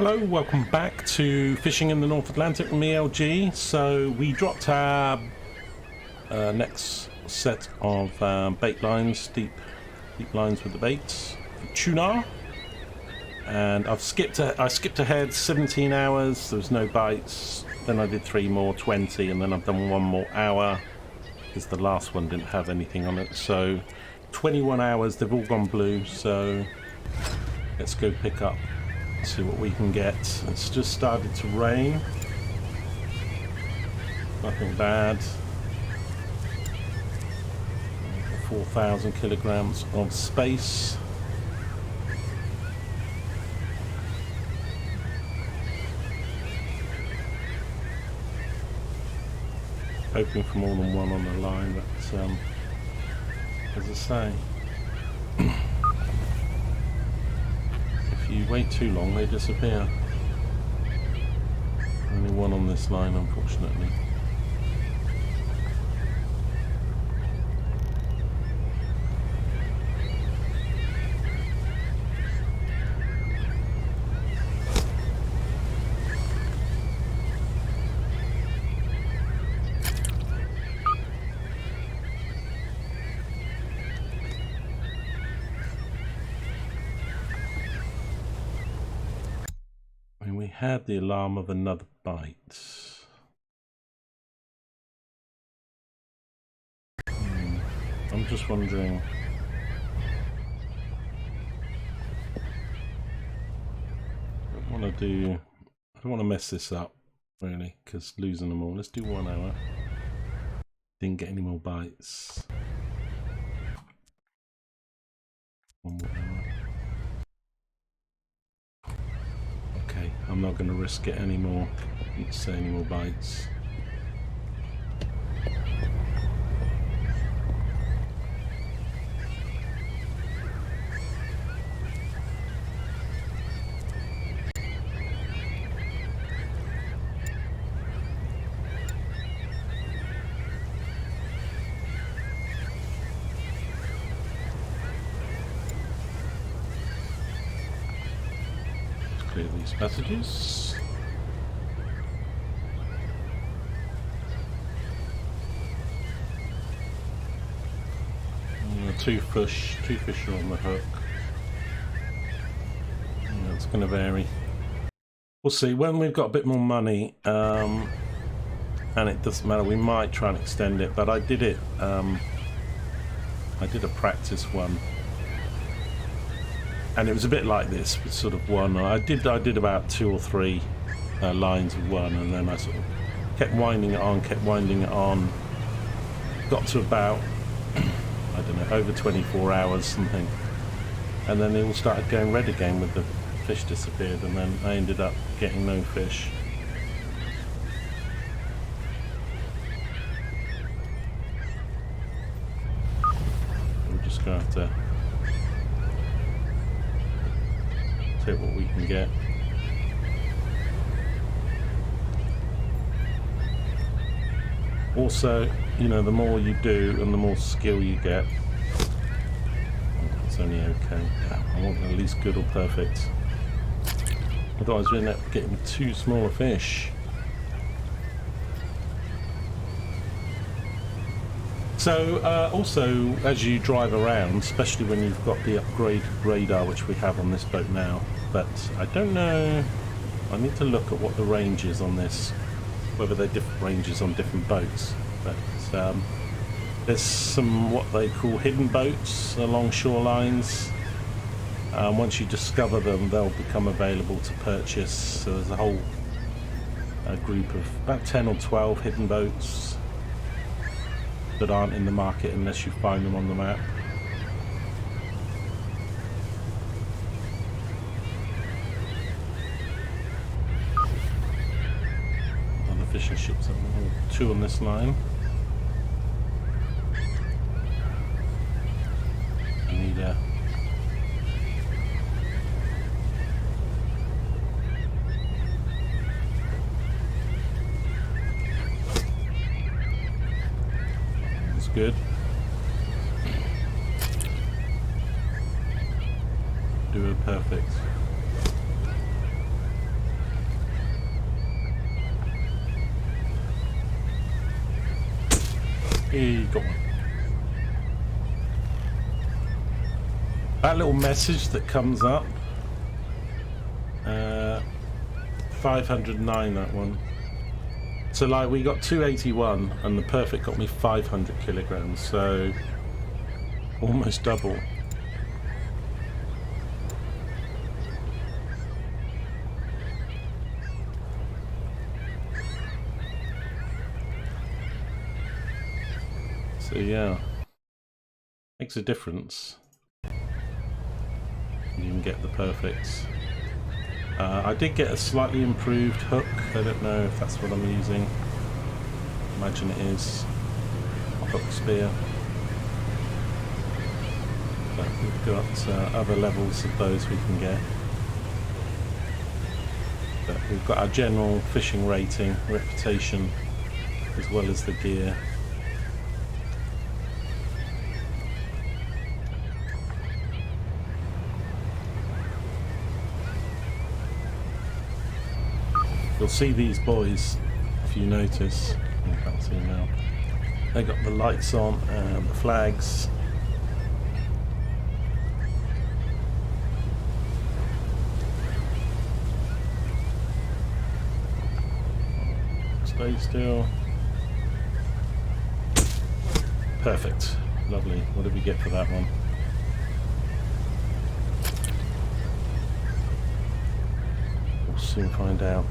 Hello, welcome back to Fishing in the North Atlantic with me, LG. So we dropped our next set of bait lines, deep lines with the baits for tuna, and I skipped ahead 17 hours. There was no bites. Then I did 3 more, 20, and then I've done 1 more hour because the last one didn't have anything on it. So 21 hours. They've all gone blue. So let's go pick up. See what we can get. It's just started to rain. Nothing bad. 4,000 kilograms of space. Hoping for more than one on the line, but as I say, if you wait too long, they disappear. Only one on this line, unfortunately. We had the alarm of another bite. I'm just wondering. I don't want to mess this up really, because losing them all. Let's do 1 hour. Didn't get any more bites. 1 more hour. Okay, I'm not going to risk it anymore. Need to say any more bites. Clear these passages. Two fish are on the hook. Yeah, it's going to vary. We'll see when we've got a bit more money, and it doesn't matter. We might try and extend it, but I did it. I did a practice one. And it was a bit like this, with sort of one. I did about 2 or 3 lines of one, and then I sort of kept winding it on, got to about, I don't know, over 24 hours something, and then they all started going red again with the fish disappeared, and then I ended up getting no fish. We're just going to have to take what we can get. Also, you know, the more you do and the more skill you get, it's only okay. I want at least good or perfect. Otherwise we end up getting too small a fish. So also as you drive around, especially when you've got the upgraded radar, which we have on this boat now, but I don't know, I need to look at what the range is on this, whether they're different ranges on different boats. But there's some what they call hidden boats along shorelines. Once you discover them, they'll become available to purchase. So there's a whole group of about 10 or 12 hidden boats that aren't in the market unless you find them on the map. Other fishing ships, 2 on this line. I need a good. Do it perfect. You got one. That little message that comes up, 509, that one. So like we got 281 and the perfect got me 500 kilograms, so almost double. So yeah, makes a difference. You can get the perfects. I did get a slightly improved hook. I don't know if that's what I'm using. Imagine it is a hook spear. But we've got other levels of those we can get. But we've got our general fishing rating, reputation, as well as the gear. You'll see these boys, if you notice, you can't see now, they got the lights on and the flags. Stay still. Perfect. Lovely. What did we get for that one? We'll soon find out.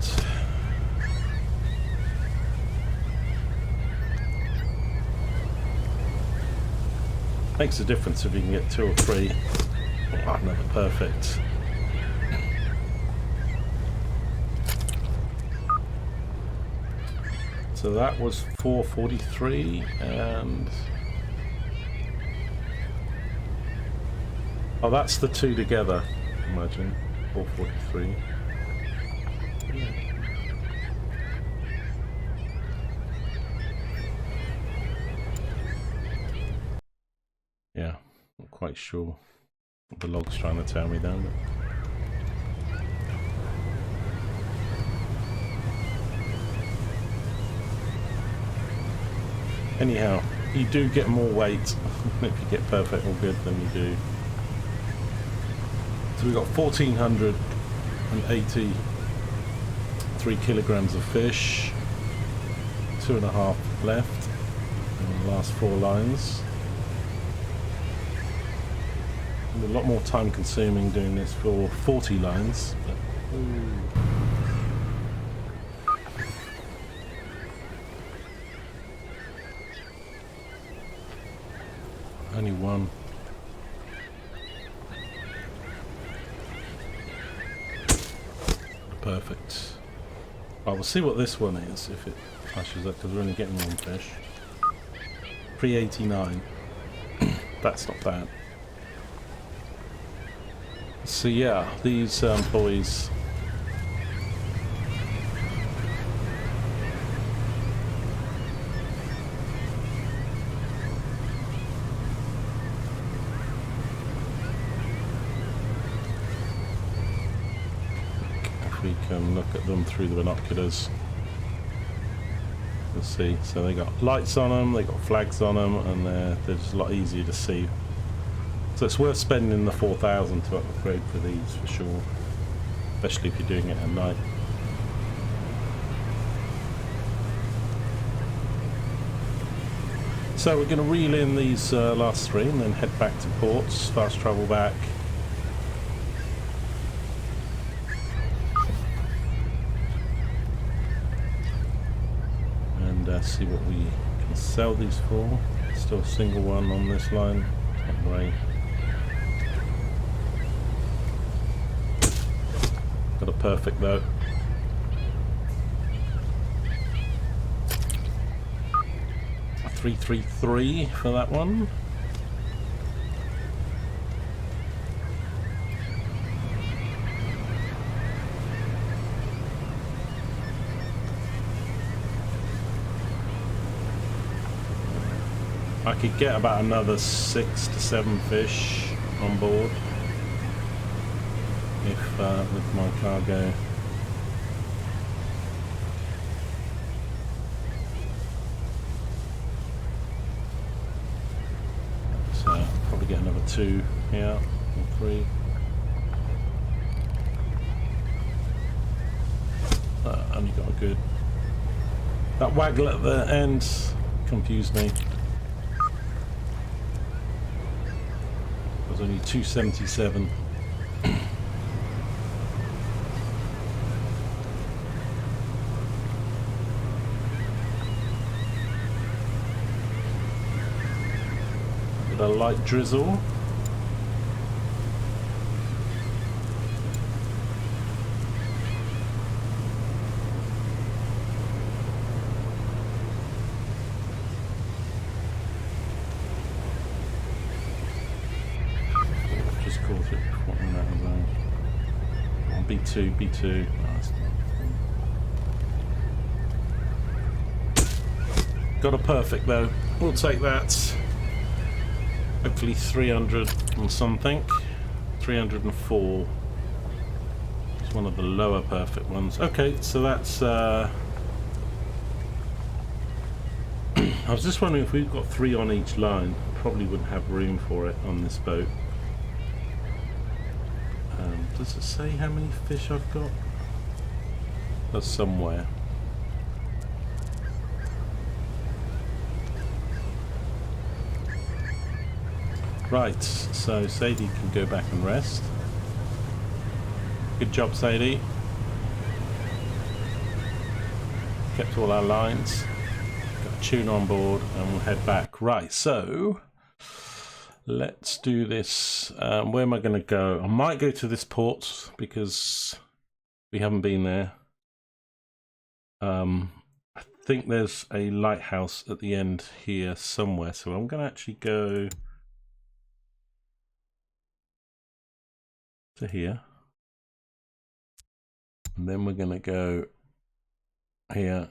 Makes a difference if you can get 2 or 3. Oh, another perfect. So that was 443 and... oh, that's the 2 together, imagine. 443. Yeah, not quite sure what the log's trying to tell me there. Anyhow, you do get more weight if you get perfect or good than you do. So we've got 1,483 kilograms of fish, 2.5 left in the last 4 lines. And a lot more time consuming doing this for 40 lines. But, only one. Perfect. I will see what this one is if it flashes up, because we're only getting 1 fish. 389. That's not bad. So yeah, these boys. We can look at them through the binoculars. You'll see. So they got lights on them, they got flags on them, and they're just a lot easier to see. So it's worth spending the 4,000 to upgrade for these for sure, especially if you're doing it at night. So we're going to reel in these last 3 and then head back to ports, fast travel back. See what we can sell these for. Still a single one on this line. Not great. Got a perfect though. A 333 for that one. I could get about another 6 to 7 fish on board if with my cargo. 2 here, or 3. Only got a good... That waggle at the end confused me. It was only 277. With a light drizzle. B2. Got a perfect though. We'll take that. Hopefully 300 and something. 304. It's one of the lower perfect ones. Okay, so that's... I was just wondering if we've got 3 on each line. Probably wouldn't have room for it on this boat. Does it say how many fish I've got? That's somewhere. Right, so Sadie can go back and rest. Good job, Sadie. Kept all our lines. Got a tuna on board and we'll head back. Right, so... let's do this. Where am I going to go? I might go to this port because we haven't been there. I think there's a lighthouse at the end here somewhere, so I'm going to actually go to here. And then we're going to go here.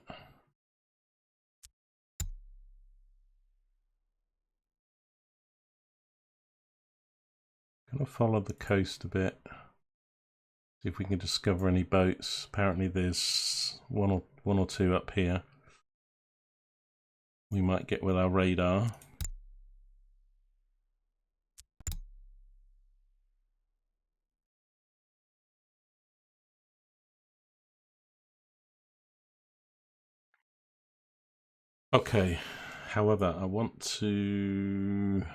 Gonna follow the coast a bit. See if we can discover any boats. Apparently there's one or two up here. We might get with our radar. Okay, however, I want to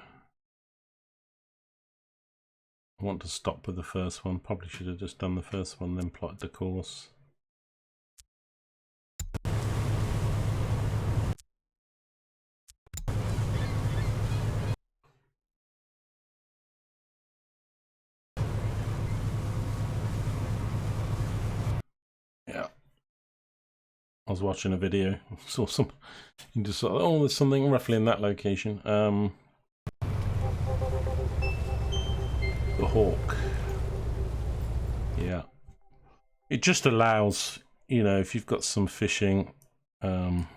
stop with the first one. Probably should have just done the first one, then plotted the course. Yeah. I was watching a video, saw some, you just thought, oh, there's something roughly in that location. The hawk. Yeah. It just allows, you know, if you've got some fishing, I'm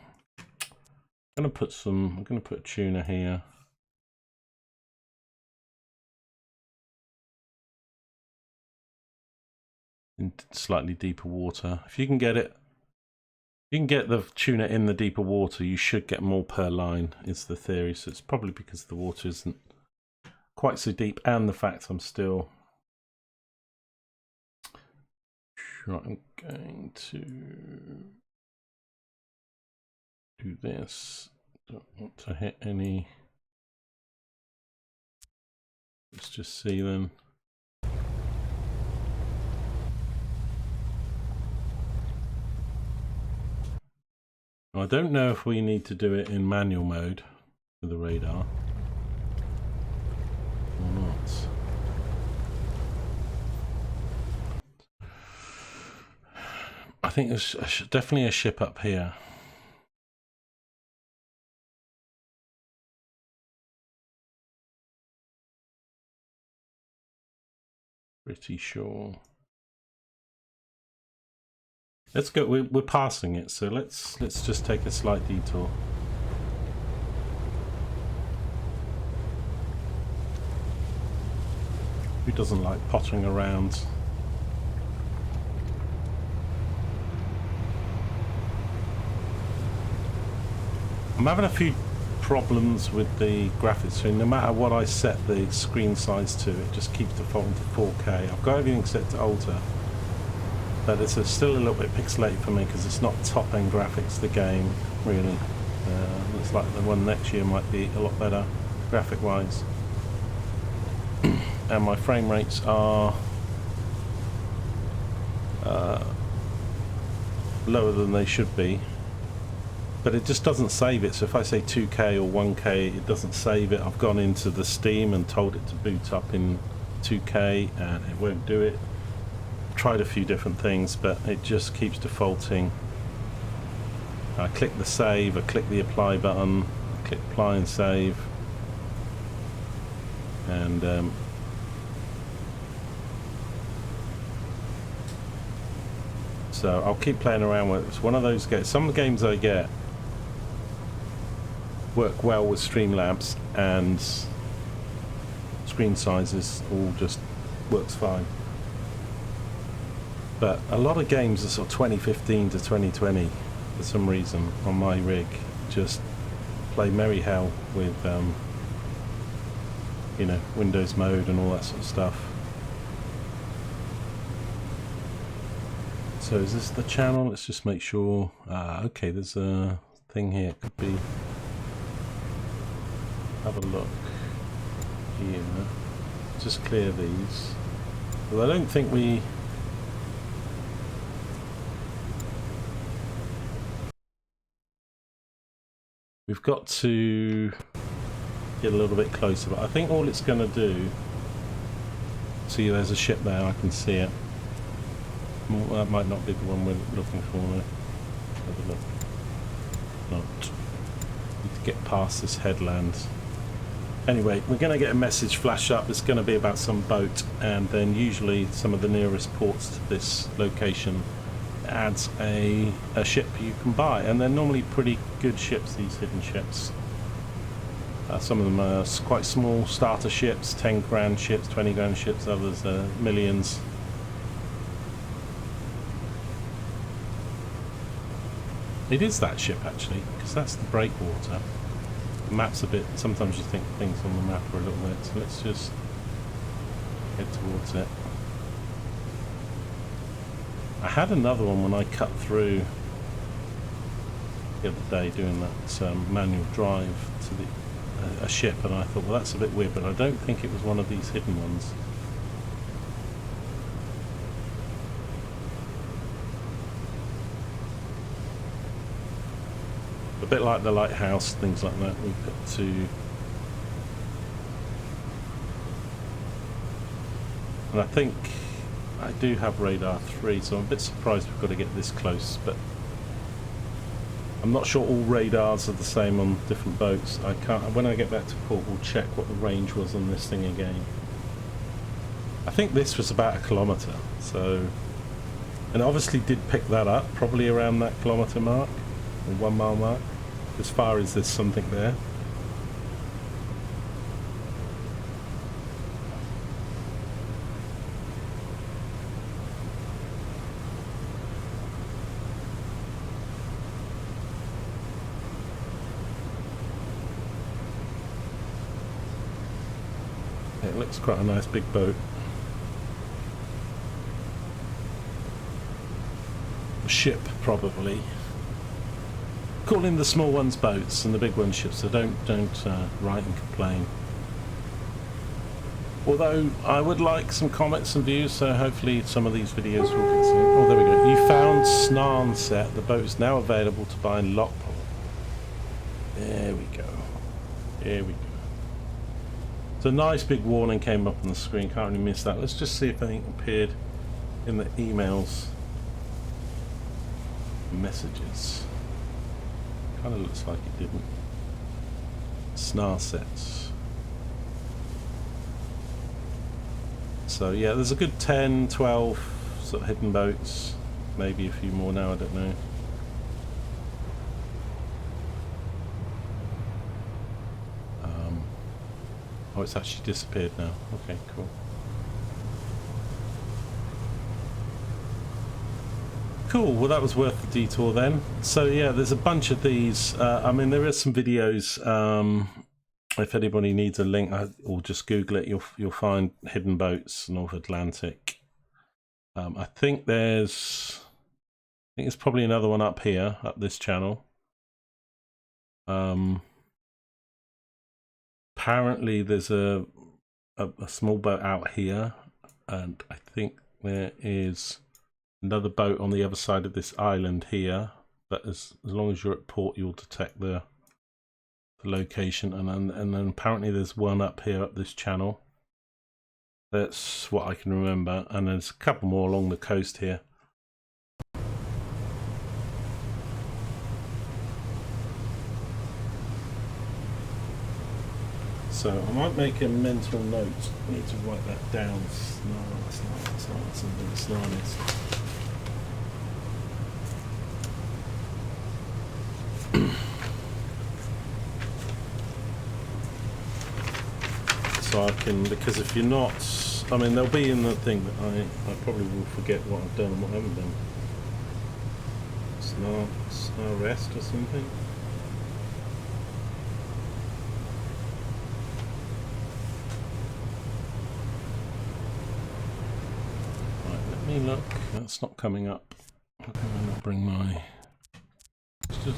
gonna put tuna here. In slightly deeper water. If you can get it, you can get the tuna in the deeper water, you should get more per line, is the theory. So it's probably because the water isn't quite so deep, and the fact I'm still... Right, I'm going to do this. Don't want to hit any. Let's just see then. I don't know if we need to do it in manual mode with the radar or not. I think there's definitely a ship up here. Pretty sure. Let's go. We're passing it, so let's just take a slight detour. Who doesn't like pottering around? I'm having a few problems with the graphics. So no matter what I set the screen size to, it just keeps defaulting to 4K. I've got everything set to ultra, but it's still a little bit pixelated for me because it's not top-end graphics, the game, really. Looks like the one next year might be a lot better graphic-wise. And my frame rates are lower than they should be, but it just doesn't save it. So if I say 2K or 1K, it doesn't save it. I've gone into the Steam and told it to boot up in 2K and it won't do it. Tried a few different things, but it just keeps defaulting. I click the save, I click the apply button, click apply and save, and so I'll keep playing around with it. It's one of those games. Some of the games I get work well with Streamlabs, and screen sizes all just works fine. But a lot of games are sort of 2015 to 2020 for some reason on my rig just play merry hell with you know, Windows mode and all that sort of stuff. So is this the channel? Let's just make sure. Okay, there's a thing here. It could be. Have a look here. Just clear these. Well, I don't think we. We've got to get a little bit closer, but I think all it's going to do. See, there's a ship there. I can see it. Well, that might not be the one we're looking for. Have a look. Not. Need to get past this headland. Anyway, we're going to get a message flash up. It's going to be about some boat, and then usually some of the nearest ports to this location adds a ship you can buy, and they're normally pretty good ships, these hidden ships. Some of them are quite small starter ships, 10 grand ships, 20 grand ships, others are millions. It is that ship actually, because that's the breakwater. The map's a bit, sometimes you think things on the map are a little bit, so let's just head towards it. I had another one when I cut through the other day doing that manual drive to a ship, and I thought, well, that's a bit weird, but I don't think it was one of these hidden ones. A bit like the lighthouse, things like that. We've got to, and I think I do have radar 3, so I'm a bit surprised we've got to get this close, but I'm not sure all radars are the same on different boats. I can't. When I get back to port, we'll check what the range was on this thing again. I think this was about 1 kilometre, so, and obviously did pick that up, probably around that kilometre mark, or 1 mile mark, as far as there's something there. It looks quite a nice big boat. A ship, probably. Calling the small ones boats and the big ones ships, so don't write and complain. Although I would like some comments and views, so hopefully some of these videos will get seen. Oh, there we go. You found Snarn set. The boat is now available to buy in Lockpool. There we go. Here we go. So a nice big warning came up on the screen. Can't really miss that. Let's just see if anything appeared in the emails. Messages. Kind of looks like it didn't. Snar sets. So yeah, there's a good 10, 12 sort of hidden boats. Maybe a few more now, I don't know. Oh, it's actually disappeared now. Okay, cool. Cool, well that was worth the detour then. So yeah, there's a bunch of these. I mean, there is some videos. If anybody needs a link, or just Google it, you'll find hidden boats, North Atlantic. I think there's probably another one up here, up this channel. Apparently there's a small boat out here, and I think there is another boat on the other side of this island here. That as long as you're at port, you'll detect the location, and then apparently there's one up here up this channel. That's what I can remember, and there's a couple more along the coast here. So I might make a mental note. I need to write that down. So I can, because if you're not, I mean, they'll be in the thing, but I probably will forget what I've done and what I haven't done. Snar rest or something. Right, let me look. That's not coming up. How can I not bring my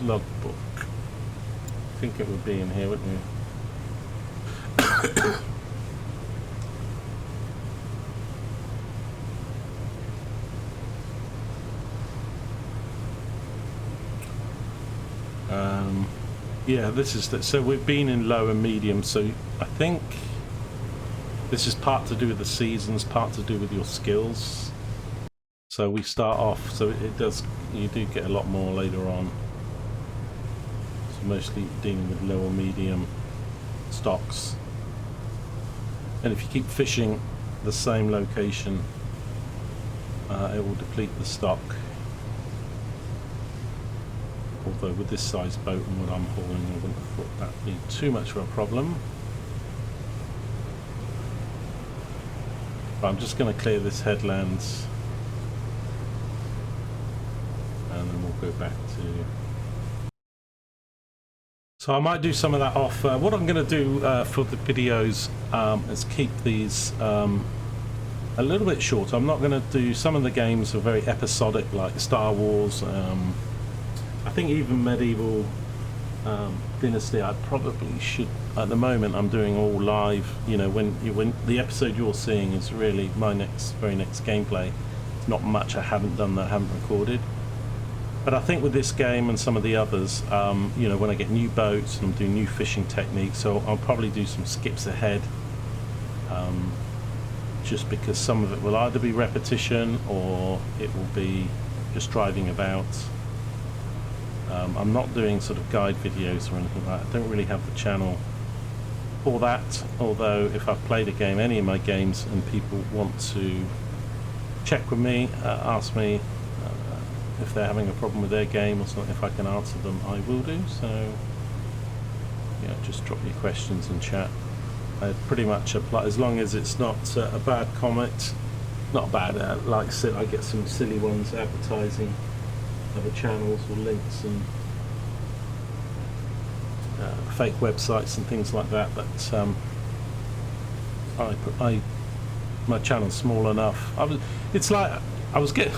logbook? I think it would be in here, wouldn't you? Yeah, this is so we've been in low and medium, so I think this is part to do with the seasons, part to do with your skills. So we start off, so you do get a lot more later on. So mostly dealing with low or medium stocks, and if you keep fishing the same location, it will deplete the stock. Although with this size boat and what I'm hauling, I wouldn't have thought that'd be too much of a problem. But I'm just going to clear this headland, and then we'll go back to... So I might do some of that off. What I'm going to do for the videos is keep these a little bit short. I'm not going to do... Some of the games are very episodic, like Star Wars. I think even Medieval Dynasty, I probably should... At the moment, I'm doing all live. You know, when the episode you're seeing is really my very next gameplay. It's not much I haven't done that I haven't recorded. But I think with this game and some of the others, you know, when I get new boats and I'm doing new fishing techniques, so I'll probably do some skips ahead, just because some of it will either be repetition or it will be just driving about. I'm not doing sort of guide videos or anything like that. I don't really have the channel for that, although if I've played a game, any of my games, and people want to check with me, ask me if they're having a problem with their game or something, if I can answer them, I will do. So yeah, just drop your questions in chat. I pretty much apply, as long as it's not a bad comment, not bad, like I get some silly ones advertising other channels or links and fake websites and things like that, but my channel's small enough. It's like I was getting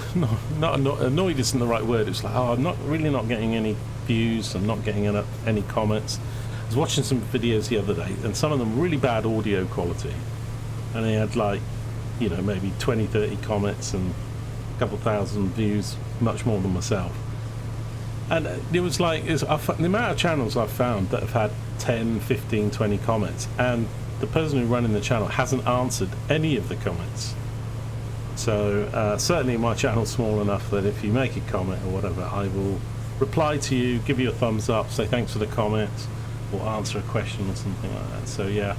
not annoyed isn't the right word. It's like, oh, I'm really not getting any views. I'm not getting any comments. I was watching some videos the other day, and some of them really bad audio quality, and they had, like, you know, maybe 20-30 comments and a couple thousand views, much more than myself. And it was like, the amount of channels I've found that have had 10, 15, 20 comments, and the person who's running the channel hasn't answered any of the comments. So certainly my channel's small enough that if you make a comment or whatever, I will reply to you, give you a thumbs up, say thanks for the comment, or answer a question or something like that. So yeah,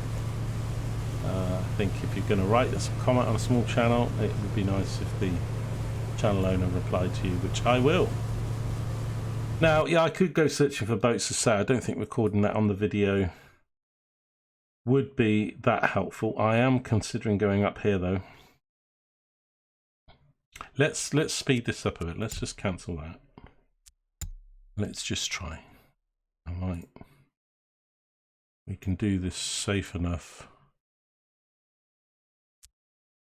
I think if you're going to write a comment on a small channel, it would be nice if the channel owner replied to you, which I will. Now, yeah, I could go searching for boats to say. I don't think recording that on the video would be that helpful. I am considering going up here, though. let's speed this up a bit. Let's just cancel that. Let's just try. Alright. We can do this safe enough.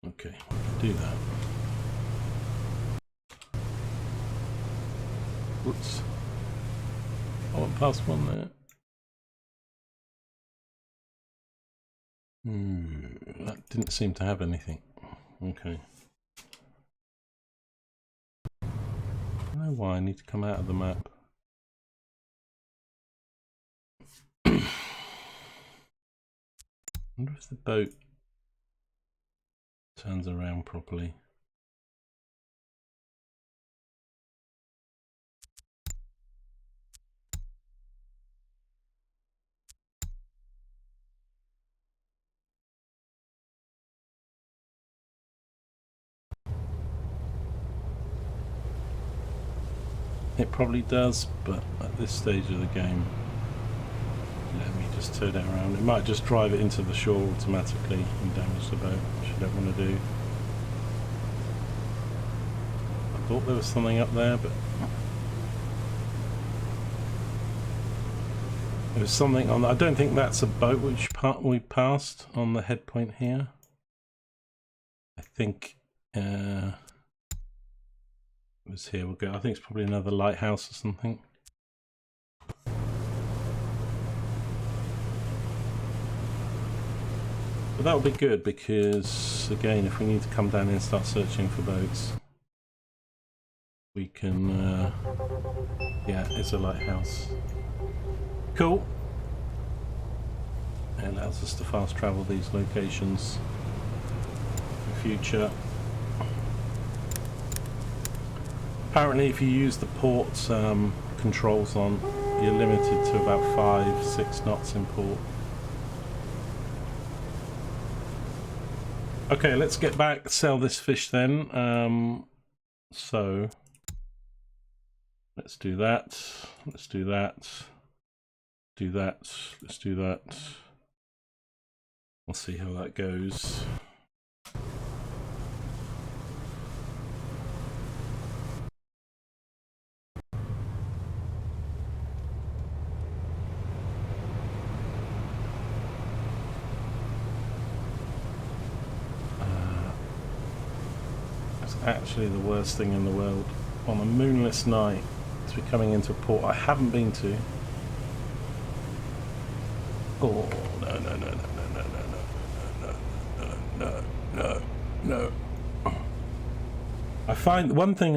Okay, we can do that. Whoops. I went past one there. That didn't seem to have anything. Okay. I don't know why I need to come out of the map. I wonder if the boat turns around properly. It probably does, but at this stage of the game, let me just turn it around. It might just drive it into the shore automatically and damage the boat, which I don't want to do. I thought there was something up there, but there was something on. I don't think that's a boat which we passed on the head point here. I think it was here. We'll go. I think it's probably another lighthouse or something. But that would be good because, again, if we need to come down and start searching for boats, we can. Yeah, it's a lighthouse. Cool. It allows us to fast travel these locations in future. Apparently, if you use the port controls on, you're limited to about 5-6 knots in port. Okay, let's get back, sell this fish then. So let's do that. Let's do that. Do that. Let's do that. We'll see how that goes. Actually the worst thing in the world on a moonless night to be coming into a port I haven't been to. Oh no no no no no no no no no no no. I find one thing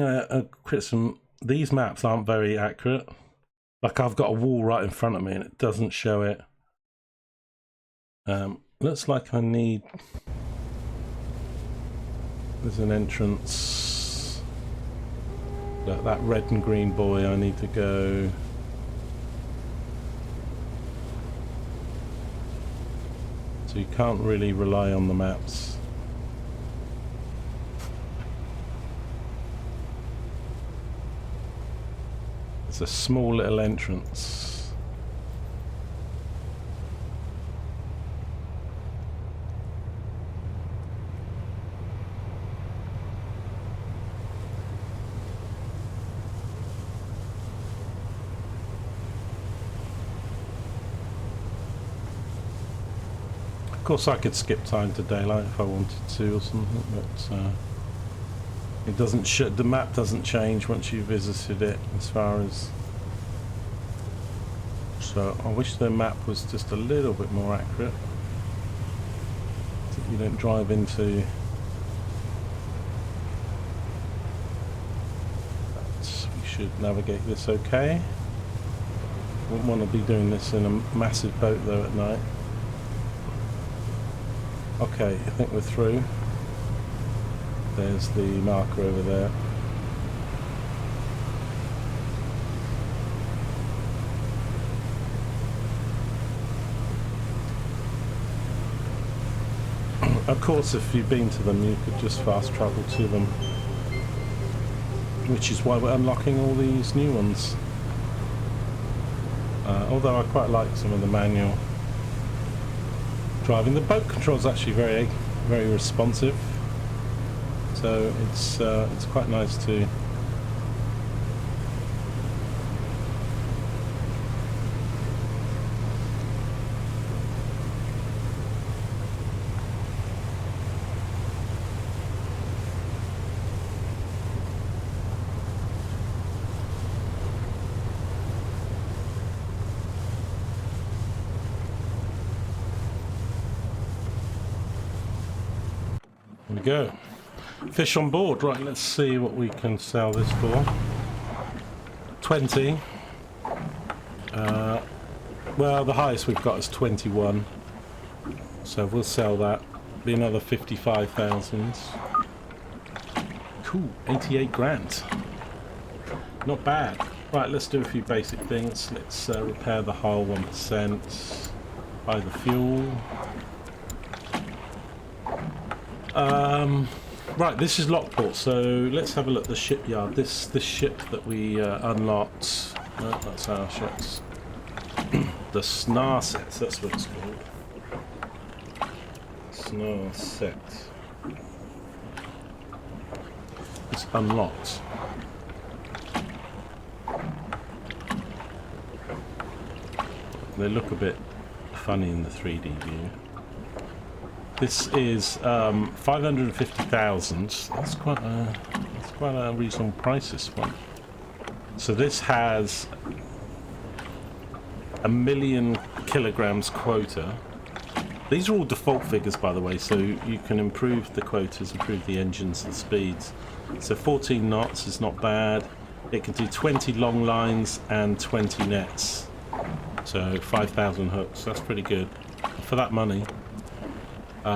criticism, these maps aren't very accurate. Like I've got a wall right in front of me and it doesn't show it. Looks like I need. There's an entrance. That red and green buoy, I need to go. So you can't really rely on the maps. It's a small little entrance. Of course I could skip time to daylight if I wanted to or something, but it doesn't the map doesn't change once you visited it as far as. So I wish the map was just a little bit more accurate, so you don't drive into. We should navigate this okay. Wouldn't want to be doing this in a massive boat though at night. Okay, I think we're through. There's the marker over there. Of course, if you've been to them, you could just fast travel to them. Which is why we're unlocking all these new ones. Although I quite like some of the manual driving. The boat control is actually very, very responsive. So so it's quite nice to. There we go. Fish on board. Right, let's see what we can sell this for. 20. Well, the highest we've got is 21. So we'll sell that. Be another 55,000. Cool. 88 grand. Not bad. Right, let's do a few basic things. Let's repair the hull 1%. Buy the fuel. Right, this is Lockport, so let's have a look at the shipyard. This ship that we unlocked. No, that's our ships. The Snar sets, that's what it's called. Snar set. It's unlocked. They look a bit funny in the 3D view. This is 550,000. That's quite a reasonable price, this one. So this has 1,000,000 kilograms quota. These are all default figures, by the way, so you can improve the quotas, improve the engines and speeds. So 14 knots is not bad. It can do 20 long lines and 20 nets. So 5,000 hooks. That's pretty good for that money.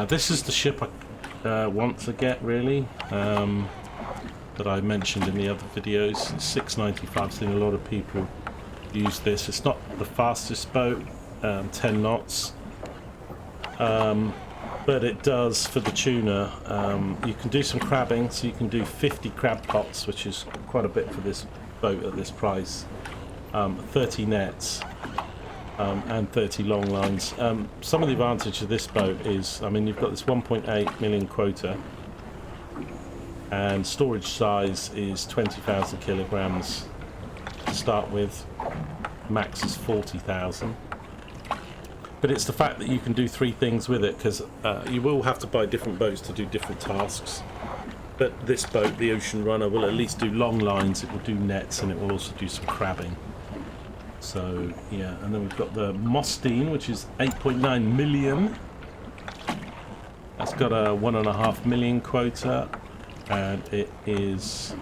This is the ship I want to get, really, that I mentioned in the other videos. It's 695. I've seen a lot of people use this. It's not the fastest boat, 10 knots, but it does for the Tuna. You can do some crabbing, so you can do 50 crab pots, which is quite a bit for this boat at this price. 30 nets. And 30 long lines. Some of the advantage of this boat is, I mean, you've got this 1.8 million quota, and storage size is 20,000 kilograms to start with. Max is 40,000. But it's the fact that you can do three things with it, because you will have to buy different boats to do different tasks. But this boat, the Ocean Runner, will at least do long lines, it will do nets, and it will also do some crabbing. So yeah, and then we've got the Mostine, which is 8.9 million. That's got a 1.5 million quota, and it is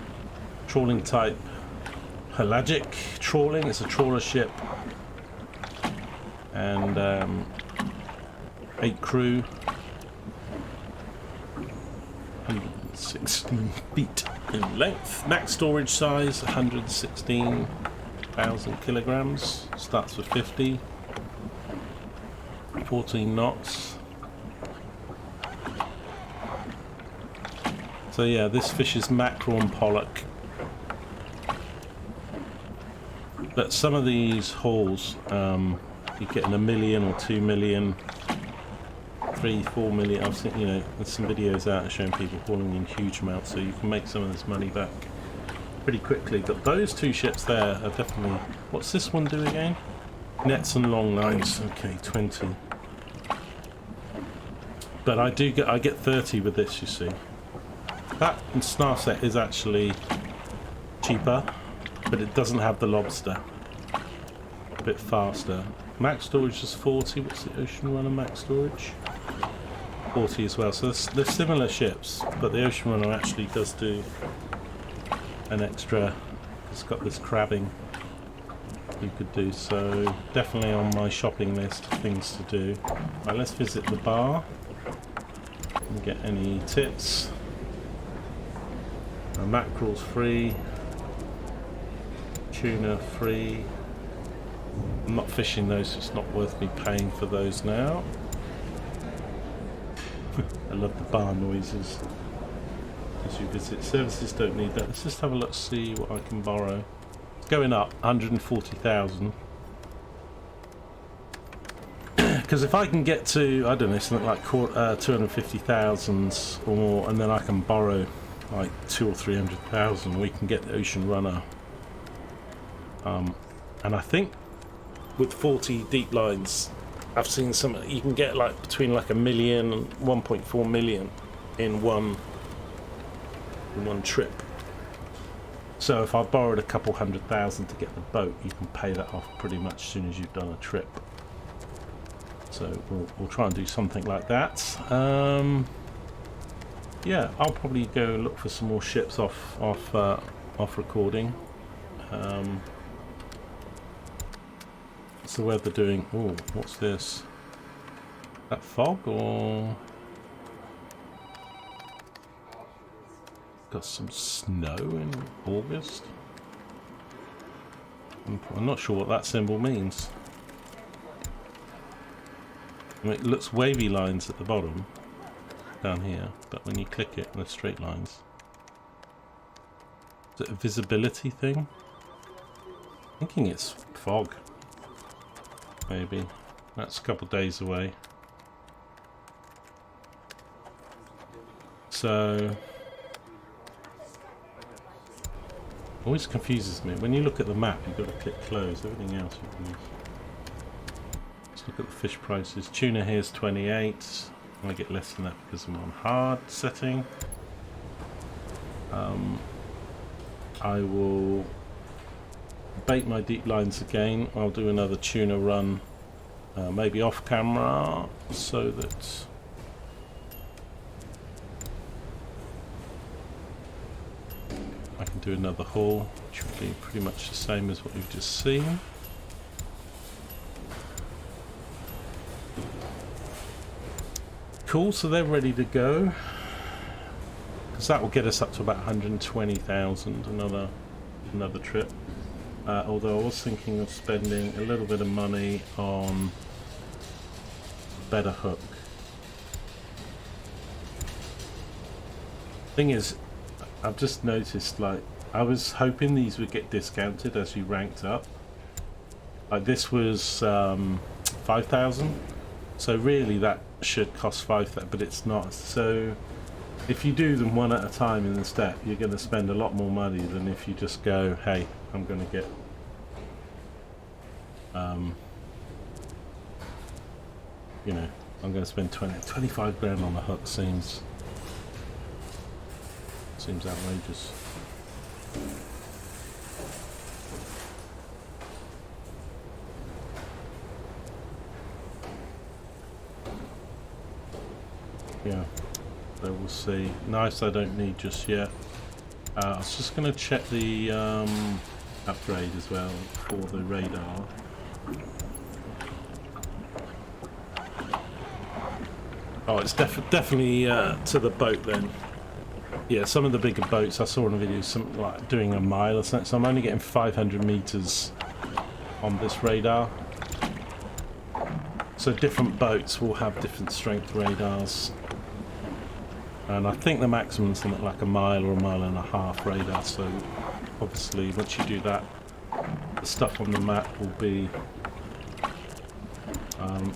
trawling type pelagic trawling. It's a trawler ship, and 8 crew, 116 feet in length. Max storage size 116,000 kilograms. Starts with 50. 14 knots. So yeah, this fishes mackerel and pollock. But some of these hauls, you're getting 1 million or 2 million, 3, 4 million. I've seen, you know, there's some videos out showing people hauling in huge amounts, so you can make some of this money back pretty quickly. But those two ships there are definitely. What's this one do again? Nets and long lines. Okay, 20. But I get 30 with this, you see. That Snar set is actually cheaper, but it doesn't have the lobster. A bit faster. Max storage is 40. What's the Ocean Runner max storage? 40 as well. So they're similar ships, but the Ocean Runner actually does do an extra. It's got this crabbing you could do, so definitely on my shopping list of things to do. Right, let's visit the bar and get any tips. Mackerel's free, tuna free. I'm not fishing those, so it's not worth me paying for those now. I love the bar noises as you visit. Services don't need that. Let's just have a look, see what I can borrow. It's going up 140,000. Because if I can get to, I don't know, something like 250,000 or more, and then I can borrow like 200,000 or 300,000, we can get the ocean runner. And I think with 40 deep lines, I've seen some, you can get like between like 1 million and 1.4 million in one trip. So if I borrowed a couple 100,000 to get the boat, you can pay that off pretty much as soon as you've done a trip. So we'll try and do something like that. Yeah, I'll probably go look for some more ships off recording. What's the weather doing? Oh, what's this? That fog or got some snow in August? I'm not sure what that symbol means. I mean, it looks wavy lines at the bottom down here, but when you click it, there's straight lines. Is it a visibility thing? I'm thinking it's fog. Maybe. That's a couple days away. So always confuses me. When you look at the map, you've got to click close. Everything else you can use. Let's look at the fish prices. Tuna here is 28. I get less than that because I'm on hard setting. I will bait my deep lines again. I'll do another tuna run, maybe off camera, so that I can do another haul, which will be pretty much the same as what you've just seen. Cool, so they're ready to go, because that will get us up to about 120,000 another trip. Although I was thinking of spending a little bit of money on a better hook. Thing is, I've just noticed, like, I was hoping these would get discounted as you ranked up. Like this was 5,000, so really that should cost 5,000, but it's not. So if you do them one at a time in the step, you're going to spend a lot more money than if you just go, hey, I'm going to get you know, I'm going to spend 25 grand on the hook. Seems outrageous. Yeah, so we'll see. Nice, I don't need just yet. I was just going to check the upgrade as well for the radar. Oh, it's definitely to the boat then. Yeah, some of the bigger boats I saw in a video, something like doing a mile or something. So I'm only getting 500 meters on this radar. So different boats will have different strength radars. And I think the maximum is something like a mile or a mile and a half radar. So obviously once you do that, the stuff on the map will be...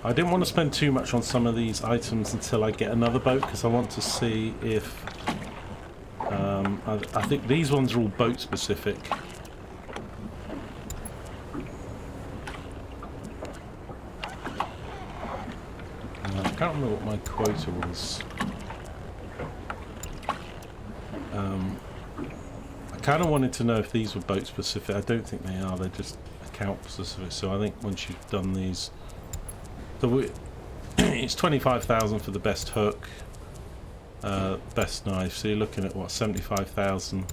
I didn't want to spend too much on some of these items until I get another boat, because I want to see if... I think these ones are all boat specific. I can't remember what my quota was. I kind of wanted to know if these were boat specific. I don't think they are, they're just account specific. So I think once you've done these... So it's 25,000 for the best hook, best knife, so you're looking at what, 75,000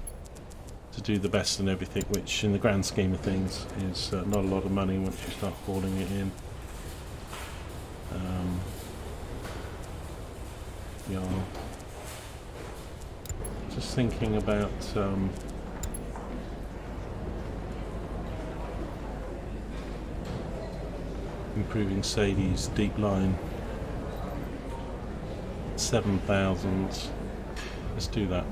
to do the best and everything, which in the grand scheme of things is not a lot of money once you start hauling it in. Yeah. Just thinking about improving Sadie's deep line. 7,000. Let's do that.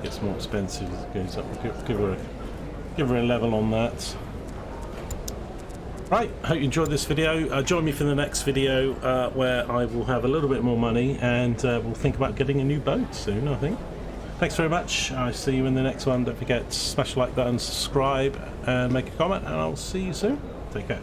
Gets more expensive as it goes up. Give her a level on that. Right, hope you enjoyed this video. Join me for the next video where I will have a little bit more money and we'll think about getting a new boat soon, I think. Thanks very much. I'll see you in the next one. Don't forget to smash the like button, subscribe and make a comment, and I'll see you soon. Take care.